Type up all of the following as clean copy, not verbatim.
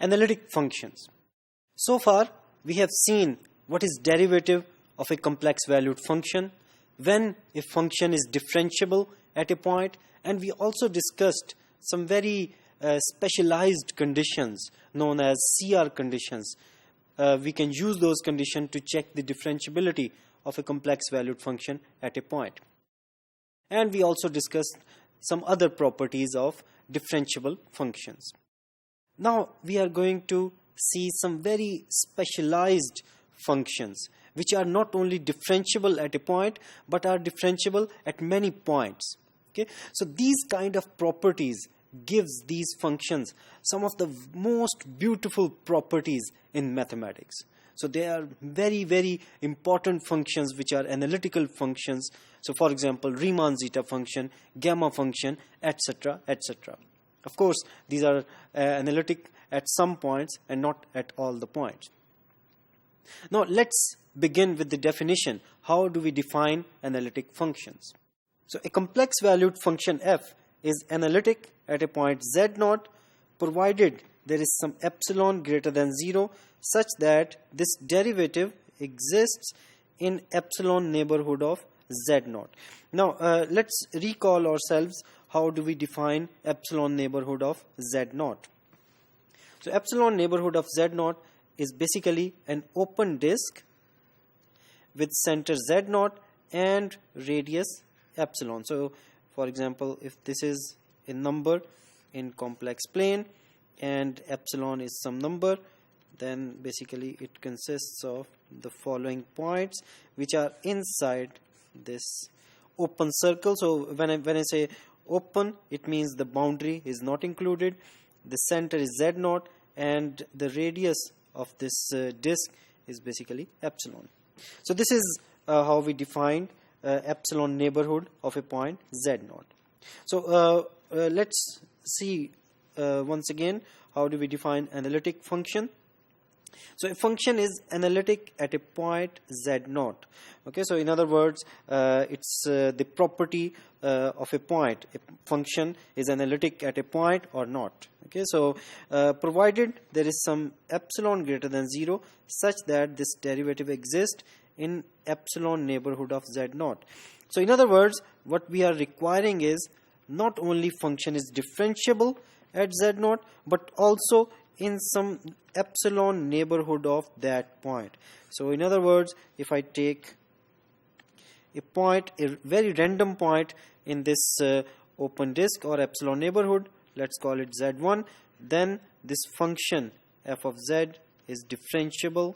Analytic functions. So far, we have seen what is derivative of a complex valued function, when a function is differentiable at a point, and we also discussed some very specialized conditions known as CR conditions. We can use those conditions to check the differentiability of a complex valued function at a point. And we also discussed some other properties of differentiable functions. Now we are going to see some very specialized functions which are not only differentiable at a point but are differentiable at many points. Okay? So these kind of properties gives these functions some of the most beautiful properties in mathematics. So they are very, very important functions which are analytical functions. So for example, Riemann zeta function, gamma function, etc., etc. Of course, these are analytic at some points and not at all the points. Now let's begin with the definition. How do we define analytic functions? So a complex valued function f is analytic at a point z0 provided there is some epsilon greater than 0 such that this derivative exists in epsilon neighborhood of z0. Now let's recall ourselves, how do we define epsilon neighborhood of z0? So epsilon neighborhood of z0 is basically an open disk with center z0 and radius epsilon. So for example, if this is a number in complex plane and epsilon is some number, then basically it consists of the following points which are inside this open circle. So when I say open, it means the boundary is not included, the center is z0, and the radius of this disk is basically epsilon. So this is how we define epsilon neighborhood of a point z0. So let's see once again, how do we define analytic function? So a function is analytic at a point z0. Okay, so in other words, it's the property of a point. A function is analytic at a point or not. Okay, so provided there is some epsilon greater than 0 such that this derivative exists in epsilon neighborhood of z0. So in other words, what we are requiring is not only function is differentiable at z0 but also in some epsilon neighborhood of that point. So in other words, if I take a point, a very random point in this open disk or epsilon neighborhood, let's call it z1, then this function f of z is differentiable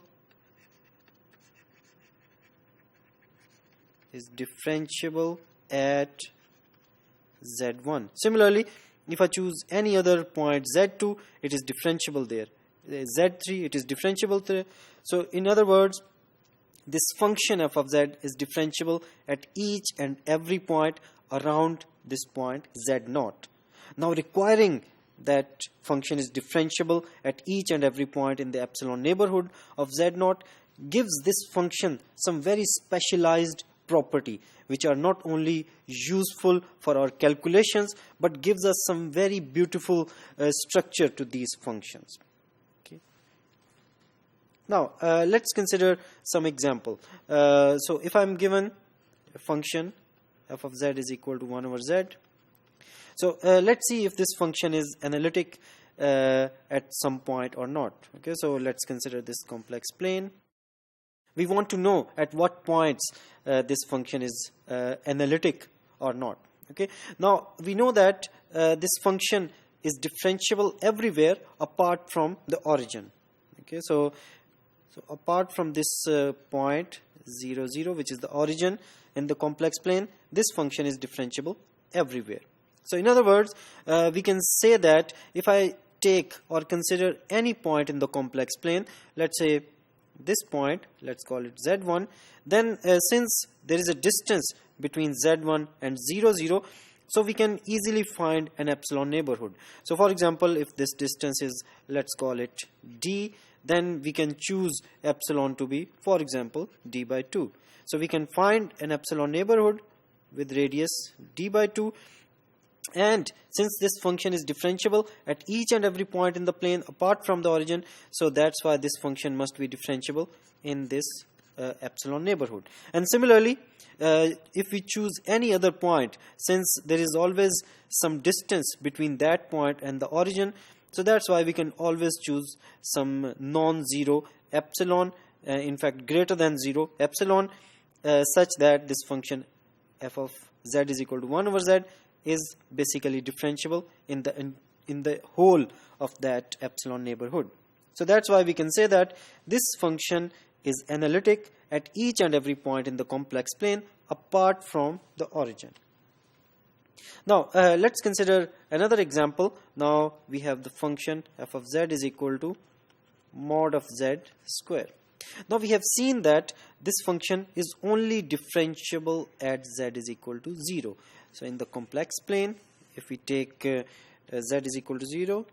at z1. Similarly, if I choose any other point z2, it is differentiable there. Z3, it is differentiable there. So in other words, this function f of z is differentiable at each and every point around this point z0. Now requiring that function is differentiable at each and every point in the epsilon neighborhood of z0 gives this function some very specialized property which are not only useful for our calculations but gives us some very beautiful structure to these functions. Okay. Now let's consider some example. So if I'm given a function f of z is equal to 1 over z. So let's see if this function is analytic at some point or not. Okay, so let's consider this complex plane. We want to know at what points this function is analytic or not. Okay. Now we know that this function is differentiable everywhere apart from the origin. Okay. So apart from this point 0, 0, which is the origin in the complex plane, this function is differentiable everywhere. So in other words, we can say that if I take or consider any point in the complex plane, let's say this point, let's call it z1, then since there is a distance between z1 and 0, 0, so we can easily find an epsilon neighborhood. So for example, if this distance is, let's call it d, then we can choose epsilon to be, for example, d by 2. So we can find an epsilon neighborhood with radius d by 2, And since this function is differentiable at each and every point in the plane apart from the origin, so that's why this function must be differentiable in this epsilon neighborhood. And similarly, if we choose any other point, since there is always some distance between that point and the origin, so that's why we can always choose some non-zero epsilon, in fact greater than 0 epsilon, such that this function f of z is equal to 1 over z is basically differentiable in the whole of that epsilon neighborhood. So that's why we can say that this function is analytic at each and every point in the complex plane apart from the origin. Now let's consider another example. Now we have the function f of z is equal to mod of z square. Now we have seen that this function is only differentiable at z is equal to 0. So in the complex plane, if we take z is equal to 0,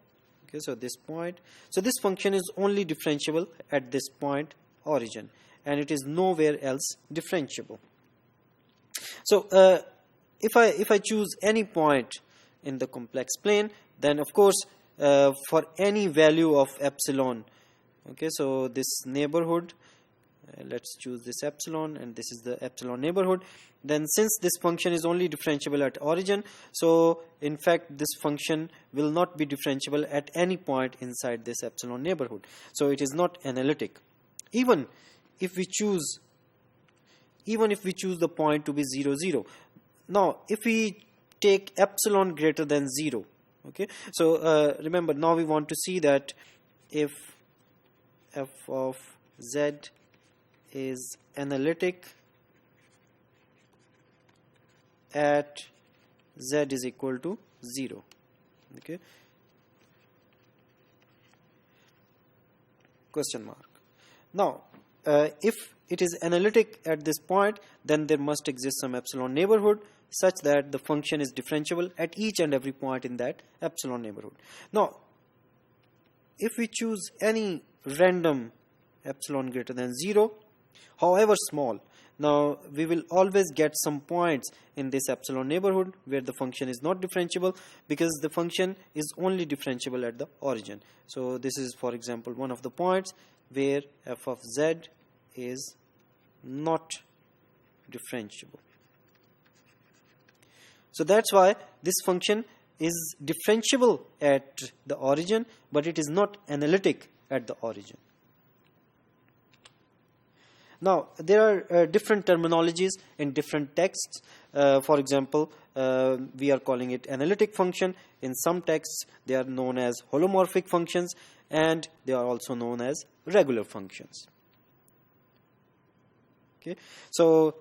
okay, so this point, so this function is only differentiable at this point origin, and it is nowhere else differentiable. So if I choose any point in the complex plane, then of course for any value of epsilon, okay, so this neighborhood, let's choose this epsilon, and this is the epsilon neighborhood. Then since this function is only differentiable at origin, so in fact this function will not be differentiable at any point inside this epsilon neighborhood. So it is not analytic. Even if we choose the point to be 0, 0. Now if we take epsilon greater than 0, okay, so remember, now we want to see that if f of z is analytic at z is equal to 0, okay, question mark. Now if it is analytic at this point, then there must exist some epsilon neighborhood such that the function is differentiable at each and every point in that epsilon neighborhood. Now if we choose any random epsilon greater than 0, however small, now we will always get some points in this epsilon neighborhood where the function is not differentiable, because the function is only differentiable at the origin. So this is, for example, one of the points where f of z is not differentiable. So that's why this function is differentiable at the origin, but it is not analytic at the origin. Now there are different terminologies in different texts. For example, we are calling it analytic function. In some texts they are known as holomorphic functions, and they are also known as regular functions. Okay, so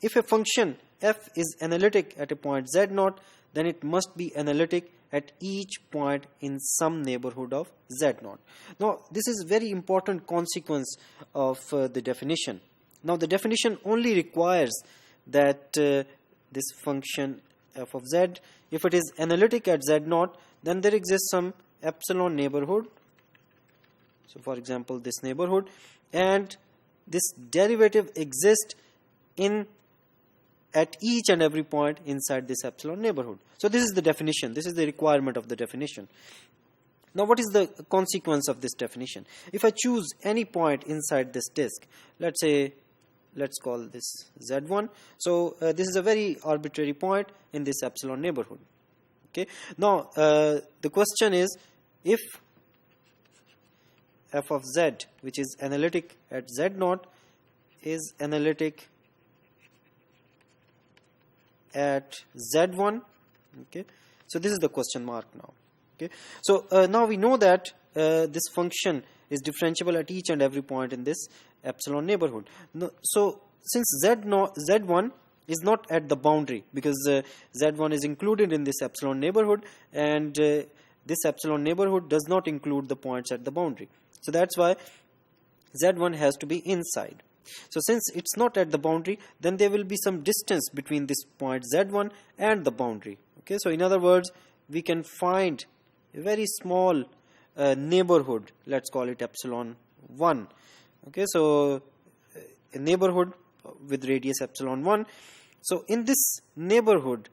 if a function f is analytic at a point z0, then it must be analytic at each point in some neighborhood of z0. Now this is very important consequence of the definition. Now the definition only requires that this function f of z, if it is analytic at z0, then there exists some epsilon neighborhood. So for example, this neighborhood, and this derivative exists at each and every point inside this epsilon neighborhood. So this is the definition. This is the requirement of the definition. Now what is the consequence of this definition? If I choose any point inside this disk, let's call this z1. So this is a very arbitrary point in this epsilon neighborhood. Okay. Now the question is, if f of z, which is analytic at z0, is analytic at z1, okay, so this is the question mark now. Okay, so now we know that this function is differentiable at each and every point in this epsilon neighborhood. No, so since z1 is not at the boundary, because z1 is included in this epsilon neighborhood, and this epsilon neighborhood does not include the points at the boundary. So that's why z1 has to be inside. So since it's not at the boundary, then there will be some distance between this point z1 and the boundary. Okay, so in other words, we can find a very small neighborhood. Let's call it epsilon 1. Okay, so a neighborhood with radius epsilon 1. So in this neighborhood,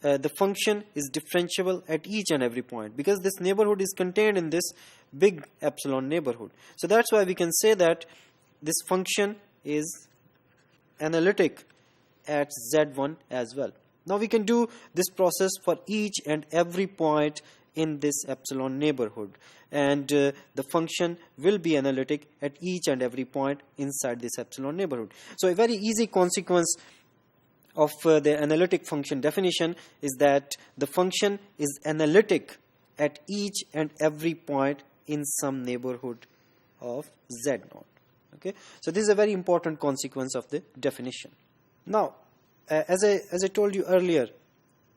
the function is differentiable at each and every point, because this neighborhood is contained in this big epsilon neighborhood. So that's why we can say that this function is analytic at z1 as well. Now we can do this process for each and every point in this epsilon neighborhood, and the function will be analytic at each and every point inside this epsilon neighborhood. So a very easy consequence of the analytic function definition is that the function is analytic at each and every point in some neighborhood of z0. Okay, so this is a very important consequence of the definition. Now, as I told you earlier,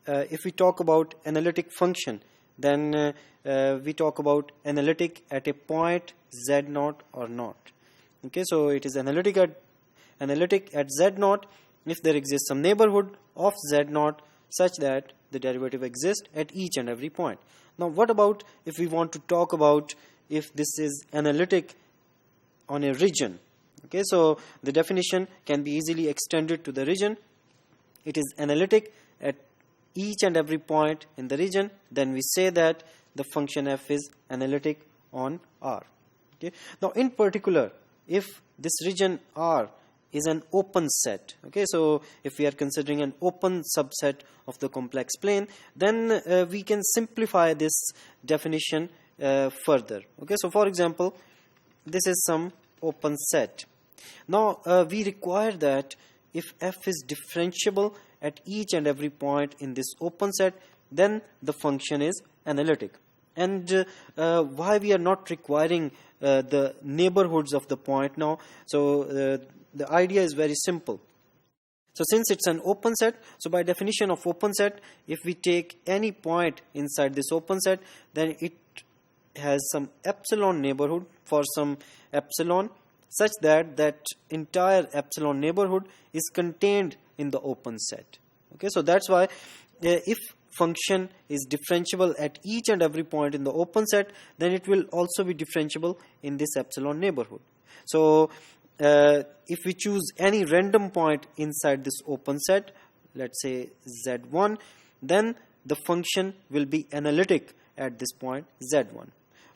if we talk about analytic function, then we talk about analytic at a point z0 or not. Okay, so it is analytic at z0 if there exists some neighborhood of z0 such that the derivative exists at each and every point. Now, what about if we want to talk about if this is analytic on a region? Okay, so the definition can be easily extended to the region. It is analytic at each and every point in the region, then we say that the function f is analytic on R. Okay, now in particular, if this region R is an open set, okay, so if we are considering an open subset of the complex plane, then we can simplify this definition further. Okay, so for example, this is some open set. Now we require that if f is differentiable at each and every point in this open set, then the function is analytic. And why we are not requiring the neighborhoods of the point now? So the idea is very simple. So since it's an open set, so by definition of open set, if we take any point inside this open set, then it has some epsilon neighborhood for some epsilon, such that that entire epsilon neighborhood is contained in the open set. Okay, so that's why if function is differentiable at each and every point in the open set, then it will also be differentiable in this epsilon neighborhood. So if we choose any random point inside this open set, let's say z1, then the function will be analytic at this point z1.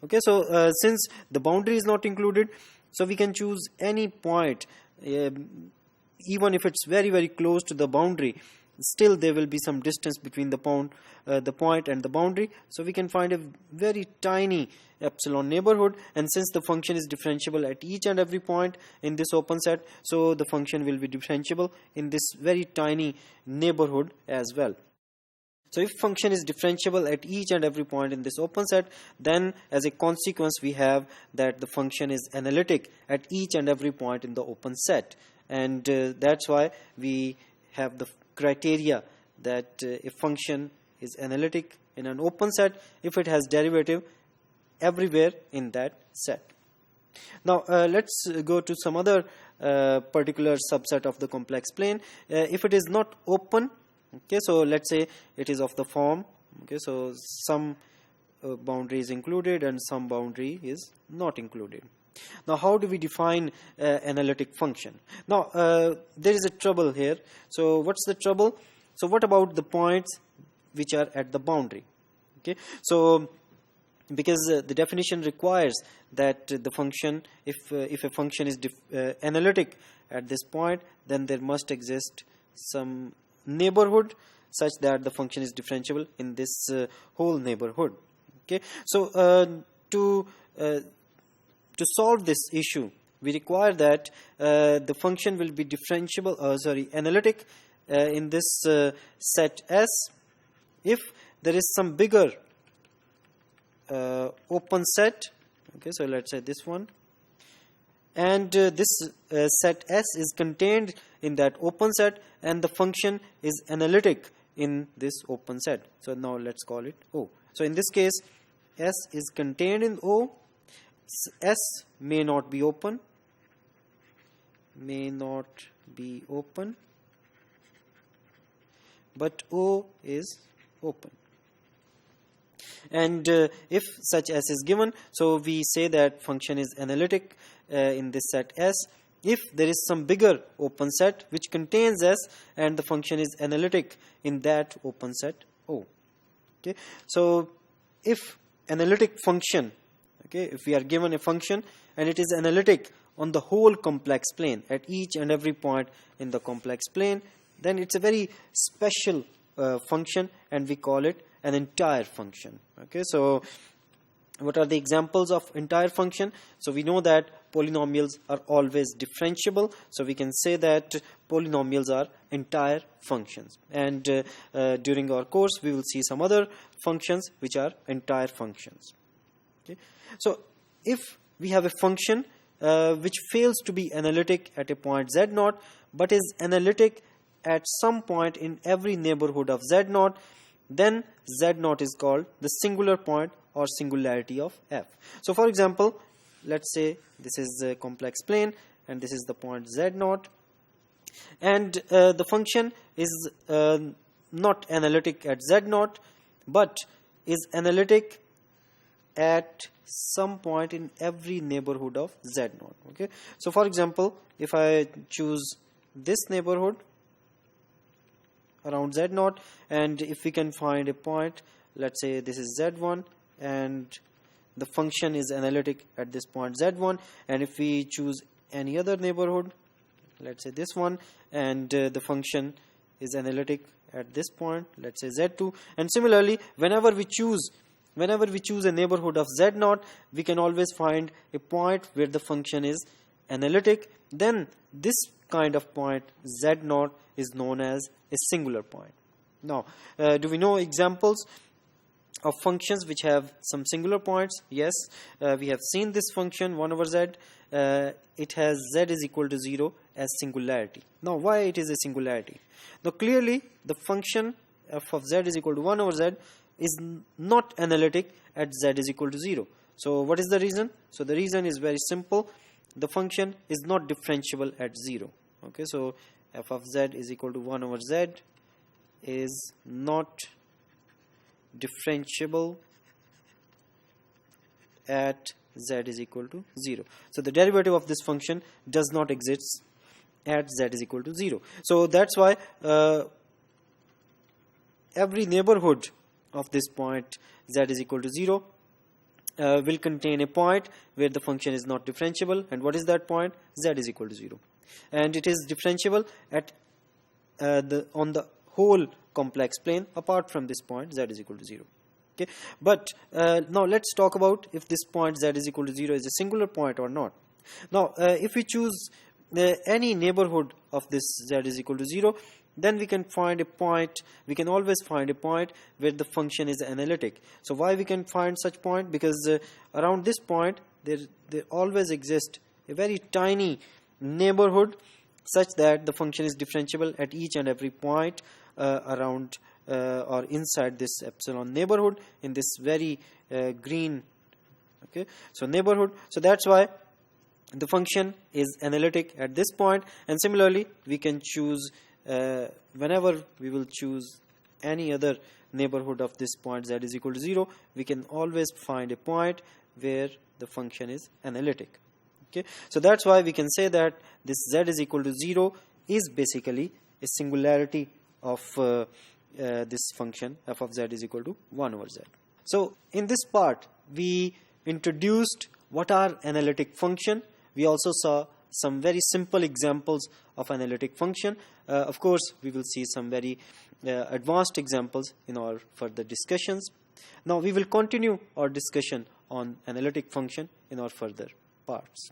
Okay, so since the boundary is not included, so we can choose any point, even if it's very, very close to the boundary, still there will be some distance between the point and the boundary. So we can find a very tiny epsilon neighborhood, and since the function is differentiable at each and every point in this open set, so the function will be differentiable in this very tiny neighborhood as well. So if function is differentiable at each and every point in this open set, then as a consequence we have that the function is analytic at each and every point in the open set. And that's why we have the criteria that a function is analytic in an open set if it has derivative everywhere in that set. Now let's go to some other particular subset of the complex plane. If it is not open, okay, so let's say it is of the form, okay, so some boundary is included and some boundary is not included. Now how do we define analytic function? Now there is a trouble here. So what's the trouble? So what about the points which are at the boundary? Okay, so because the definition requires that the function, if a function is analytic at this point, then there must exist some neighborhood such that the function is differentiable in this whole neighborhood. Okay, so to solve this issue, we require that the function will be analytic in this set S if there is some bigger open set. Okay, so let's say this one, and this set S is contained in that open set, and the function is analytic in this open set. So now let's call it O. So in this case, S is contained in O. S may not be open, but O is open. And if such S is given, so we say that function is analytic in this set S if there is some bigger open set which contains S and the function is analytic in that open set O. Okay, so if analytic function, okay, if we are given a function and it is analytic on the whole complex plane at each and every point in the complex plane, then it's a very special function and we call it an entire function. Okay, so what are the examples of entire function? So we know that polynomials are always differentiable, so we can say that polynomials are entire functions, and during our course we will see some other functions which are entire functions. Okay, so if we have a function which fails to be analytic at a point z0 but is analytic at some point in every neighborhood of z0, then z0 is called the singular point or singularity of f. So for example, let's say this is a complex plane and this is the point z0, and the function is not analytic at z0 but is analytic at some point in every neighborhood of z0. Okay, so for example, if I choose this neighborhood around z0, and if we can find a point, let's say this is z1 and the function is analytic at this point z1, and if we choose any other neighborhood, let's say this one, and the function is analytic at this point, let's say z2, and similarly whenever we choose a neighborhood of z0, we can always find a point where the function is analytic. Then this kind of point z0 is known as a singular point. Now, do we know examples of functions which have some singular points? Yes, we have seen this function 1 over z. It has z is equal to 0 as singularity. Now, why it is a singularity? Now, clearly the function f of z is equal to 1 over z is not analytic at z is equal to 0. So what is the reason? So the reason is very simple. The function is not differentiable at 0. Okay, so f of z is equal to 1 over z is not differentiable at z is equal to 0. So the derivative of this function does not exist at z is equal to 0. So that's why every neighborhood of this point z is equal to 0 will contain a point where the function is not differentiable. And what is that point? Z is equal to 0. And it is differentiable at on the whole complex plane apart from this point z is equal to 0. Okay, but now let's talk about if this point z is equal to 0 is a singular point or not. Now if we choose any neighborhood of this z is equal to 0, then we can find a point, we can always find a point where the function is analytic. So why we can find such point? Because around this point there always exists a very tiny neighborhood such that the function is differentiable at each and every point around or inside this epsilon neighborhood in this very green, okay, so neighborhood. So that's why the function is analytic at this point. And similarly we can choose whenever we will choose any other neighborhood of this point z is equal to 0, we can always find a point where the function is analytic. Okay, so that's why we can say that this z is equal to 0 is basically a singularity of this function f of z is equal to 1 over z. So in this part we introduced what are analytic function. We also saw some very simple examples of analytic function. Of course, we will see some very advanced examples in our further discussions. Now, we will continue our discussion on analytic function in our further parts.